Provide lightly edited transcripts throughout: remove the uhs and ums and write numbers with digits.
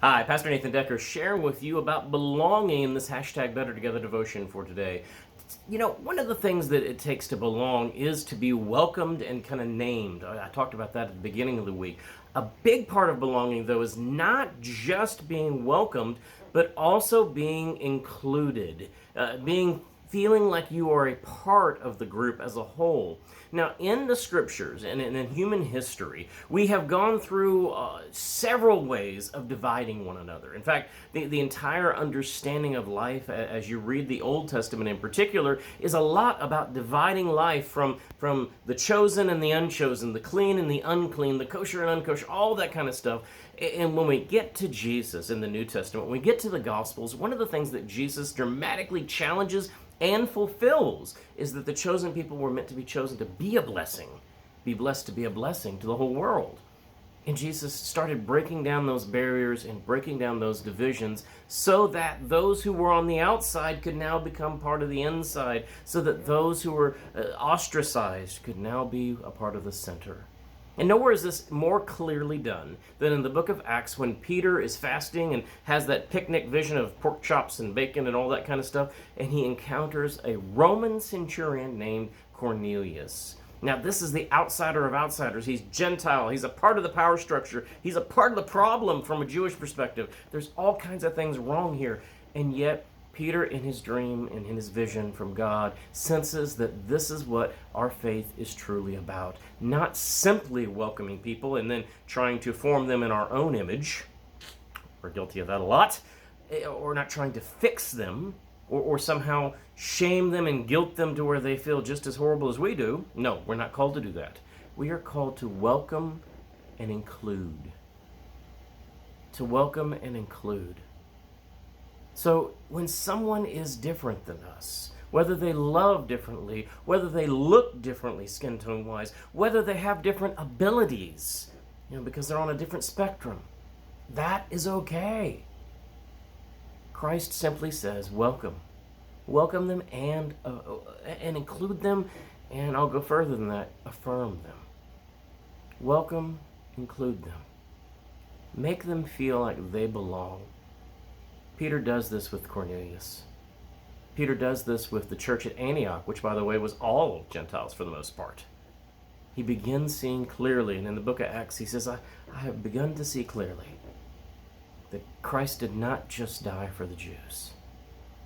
Hi, Pastor Nathan Decker sharing with you about belonging in this hashtag Better Together devotion for today. You know, one of the things that it takes to belong is to be welcomed and kind of named. I talked about that at the beginning of the week. A big part of belonging, though, is not just being welcomed, but also being included, being feeling like you are a part of the group as a whole. Now, in the scriptures and in human history, we have gone through several ways of dividing one another. In fact, the entire understanding of life, as you read the Old Testament in particular, is a lot about dividing life from the chosen and the unchosen, the clean and the unclean, the kosher and unkosher, all that kind of stuff. And when we get to Jesus in the New Testament, when we get to the Gospels, one of the things that Jesus dramatically challenges and fulfills is that the chosen people were meant to be chosen to be a blessing, be blessed to be a blessing to the whole world. And Jesus started breaking down those barriers and breaking down those divisions so that those who were on the outside could now become part of the inside, so that those who were ostracized could now be a part of the center. And nowhere is this more clearly done than in the book of Acts when Peter is fasting and has that picnic vision of pork chops and bacon and all that kind of stuff, and he encounters a Roman centurion named Cornelius. Now, this is the outsider of outsiders. He's Gentile. He's a part of the power structure. He's a part of the problem from a Jewish perspective. There's all kinds of things wrong here, and yet Peter, in his dream and in his vision from God, senses that this is what our faith is truly about. Not simply welcoming people and then trying to form them in our own image. We're guilty of that a lot. Or not trying to fix them or somehow shame them and guilt them to where they feel just as horrible as we do. No, we're not called to do that. We are called to welcome and include. To welcome and include. So when someone is different than us, whether they love differently, whether they look differently skin tone wise, whether they have different abilities, because they're on a different spectrum, that is okay. Christ simply says, welcome. Welcome them and include them, and I'll go further than that, affirm them. Welcome, include them. Make them feel like they belong. Peter does this with Cornelius. Peter does this with the church at Antioch, which, by the way, was all Gentiles for the most part. He begins seeing clearly, and in the book of Acts, he says, I have begun to see clearly that Christ did not just die for the Jews.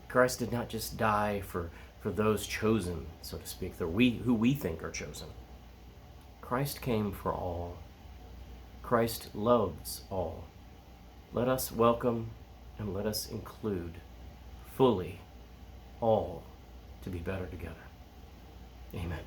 Christ did not just die for those chosen, so to speak, who we think are chosen. Christ came for all. Christ loves all. Let us welcome and let us include fully all to be better together. Amen.